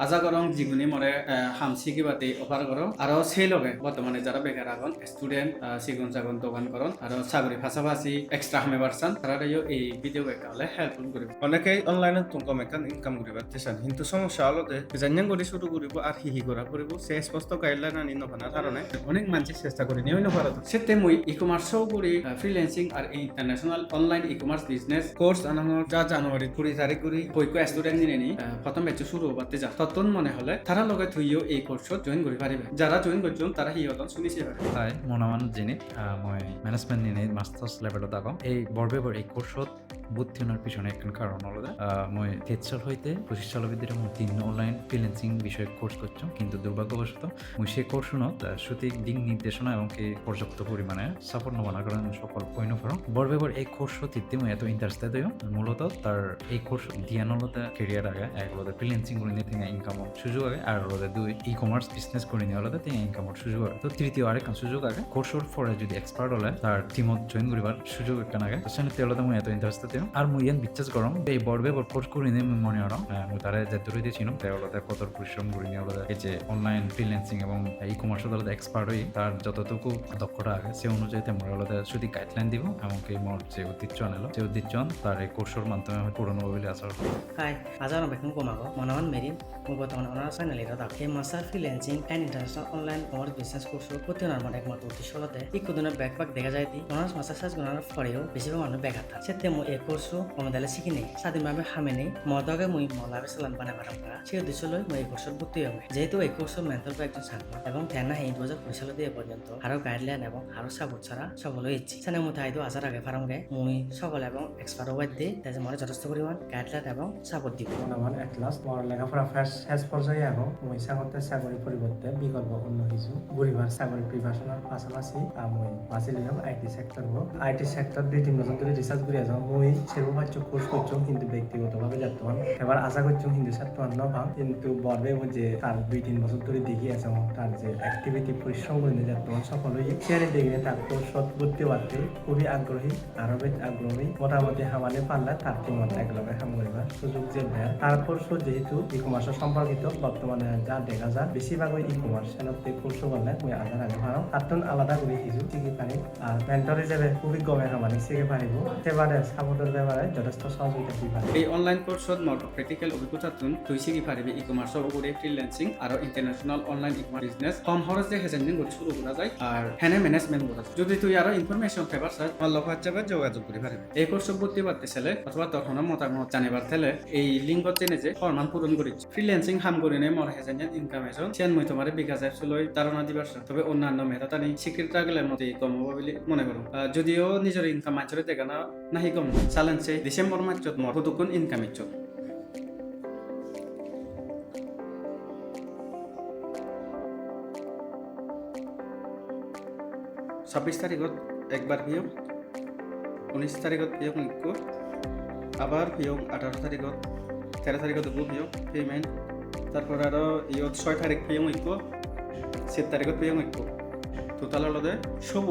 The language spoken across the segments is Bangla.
আজা করং জিগুনি মরে হামসি কিবাতি অফার করো আর সেই লগে বর্তমানে যারা বেকার আগন স্টুডেন্ট সিগুন সাগুন দোকান করন আর চাকরি পাশাপাশি এক্সট্রা হামে পারছান তারা এই ভিডিও বেকালে হেল্পফুল করিব অনেকেই অনলাইনে তুমকা মেকান ইনকাম করিবার চেষ্টা কিন্তু সমস্যা হলো যে জানিয়াং করে শুরু করিব আর হিহি করা করিব সে স্পষ্ট গাইডলাইন আনি নভানার কারণে অনেক মানুষ চেষ্টা করে নিয়ে নভারত সেতে মুই ইকমার্সও করি ফ্রিল্যান্সিং আর international online ecommerce business course আনানোর যা জানুয়ারি 20 তারিখ করি কইকো স্টুডেন্ট নিনে নি প্রথম ব্যাচ শুরু করতে যা ততন মনে হলে তারা লগে থুইও এই কোর্সত জয়েন করি পারিবে যারা জয়েন করছন তারা হিয়তন শুনিছে পারে হাই মোৰ নাম জিনিত মই মেনেজমেণ্ট নিনে মাষ্টাৰ্ছ লেভেলত আগম এই বৰবেবৰ এই কোৰ্সত ভৰ্তি হোৱাৰ পিছনে একখান কাৰণ হলো মই 23 সাল হইতে 25 সালের ভিতরে মই 3 অনলাইন ফ্রিল্যান্সিং বিষয়ক কোর্স করছি কিন্তু দুর্ভাগ্যবশত মই সেই কোর্সনত সঠিক দিক নির্দেশনা এবং কি পর্যাপ্ত পরিমাণে সাপোর্ট নবানার কারণে সকল পইন ফর বৰবেবৰ এই কোর্সত ইতি মই এত ইন্টারেস্টেড হই মূলত তার এই কোর্স দিয়ানলতে কেরিয়ার আগে একলতে ফ্রিল্যান্সিং করে নিয়ে তিনি ইনকামৰ সুযোগ আগে আর হলতে দুই ই কমার্স বিজনেস করে নিয়ে হলতে তিনি ইনকামৰ সুযোগ আগে তো তৃতীয় আরেকখান সুযোগ আগে কোর্সর পরে যদি এক্সপার্ট হলে তার টিমত জয়েন করিবার সুযোগ একখান আগে তো সেখানে তেলতে মই এত ইন্টারেস্টেড আর মই ইয়ান বিশ্বাস করম এই বৰবেবৰ কোর্স করে নিয়ে মনে হরম মই তারে যে দূরে দিয়েছিলাম তেলতে কত পরিশ্রম করে নিয়ে হলতে এই যে অনলাইন ফ্রিল্যান্সিং এবং ই কমার্সের হলতে এক্সপার্ট হই তার যতটুকু দক্ষতা আগে সে অনুযায়ী তেমন হলতে যদি গাইডলাইন দিব এমনকি মোর যে উদ্দেশ্য আনলো যে উদ্দেশ্য তার এই কোর্সের মাধ্যমে পূরণ হবে বলে আশা করি Hai, ajar bekum komago. Manawan merin, mugot onar sana lera dak. Ke master freelancing and international online commerce business course করতে ওনার মনে একমাত্র উদ্দেশ্য হতে এই কুদনের ব্যাকপ্যাক দেখা যায় দি ওনার মাস্টার সার্চ গুনার পরেও বেশিরভাগ মানুষ বেকার থাকে সেতে মই এই কোর্স কমদালে শিখি নেই স্বাধীনভাবে হামে নেই মদকে মই মলাবে সালাম বানা বারাম করা সেই উদ্দেশ্য লই মই এই কোর্সত ভর্তি হবে যেহেতু এই কোর্সের মেন্টর বা একজন ছাত্র এবং তেনা এই 2025 সাল দিয়ে পর্যন্ত আরো গাইডলাইন এবং আরো সাপোর্ট ছাড়া সকল ইচ্ছি সেনে মতো আইতো আসার আগে ফারামগে মই সকল এবং এক্সপার্ট ওয়াইড দিয়ে তাতে মনে যথেষ্ট পরিমাণ গাইডলাইন এবং সাপোর্ট দিব আমার এটলাস মোৰ লেখাপড়া শেষ পর্যায়ে আহ মই চাকরিতে চাকরির পরিবর্তে বিকল্প অন্য কিছু গরিবার চাকরি প্রিপারেশনের পাশাপাশি মই বাছি লিলাম আইটি সেক্টর আইটি সেক্টর 2-3 বছর ধরে রিসার্চ করে আছো মই সেরকম কোর্স করছো কিন্তু ব্যক্তিগতভাবে যাতে এবার আশা করছো কিন্তু ছাত্র নপাম কিন্তু বলবে যে তার 2-3 বছর ধরে দেখি আছে তার যে অ্যাক্টিভিটি পরিশ্রম করে নিয়ে যাতে সফল হয়ে সেখানে দেখি তার কোর্সত ভর্তি হওয়াতে খুবই আগ্রহী আরো বেশ আগ্রহী মোটামুটি হামানে পারলে তার টিমত একলগে কাম করিবার সুযোগ যে দেয় তারপর যেহেতু ই কমার্সের সম্পর্কিত বর্তমানে যা দেখা যায় বেশিরভাগ ই কমার্স সেনতে কোর্স করলে মই আধার আগে পারো তার আলাদা করে কিছু শিখি পারি আর মেন্টর হিসেবে খুবই গমে খামানি শিখে পারিব সেবারে সাপোর্টের ব্যাপারে যথেষ্ট সহযোগিতা দিই পারি এই অনলাইন কোর্সত মোর প্র্যাকটিক্যাল অভিজ্ঞতা তুই শিখি পারিবি ই কমার্স করে ফ্রিল্যান্সিং আর ইন্টারন্যাশনাল অনলাইন ইকমার্স বিজনেস কম খরচে হেজেন্ডিং করে শুরু করা যায় আর হ্যানে ম্যানেজমেন্ট করা যায় যদি তুই আরো ইনফরমেশন পেপার চাই আমার লোক হচ্ছে যোগাযোগ করে পারিবে এই কোর্স ভর্তি করতে চাইলে অথবা তখন মতামত জানিবার থেলে এই লিঙ্কত চেনে যে ফরমান পূরণ করেছি ফ্রিল্যান্সিং হাম করে নে মর হেজানিয়ান ইনকাম এসন সেন মই তোমার বিকাশ অ্যাপসলৈ ধারণা দিবার তবে অন্যান্য মেধাতানি স্বীকৃতি থাকলে মতে কম হবে বলে মনে করো যদিও নিজের ইনকাম মাঝরে দেখা না নাহি কম চ্যালেঞ্জে ডিসেম্বর মাসত মর কতক্ষণ ইনকাম ইচ্ছ 26 তারিখত একবার পিয়ম 19 তারিখত পিয়ম ইকো আবার পিয়ম 18 তারিখত 13 তারিখত পিয়ম পেমেন্ট তারপর আরো ইয়ত 6 তারিখ Piyam eco 7 তারিখত Piyam eco total হলদে সব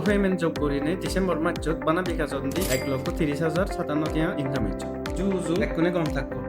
পেমেন্ট যোগ করি নে ডিসেম্বর মাসত বানা বিকাশ দি 1,30,057 টাকা ইনকাম ইচ্ছ জু এক্ষুনি কম থাকবো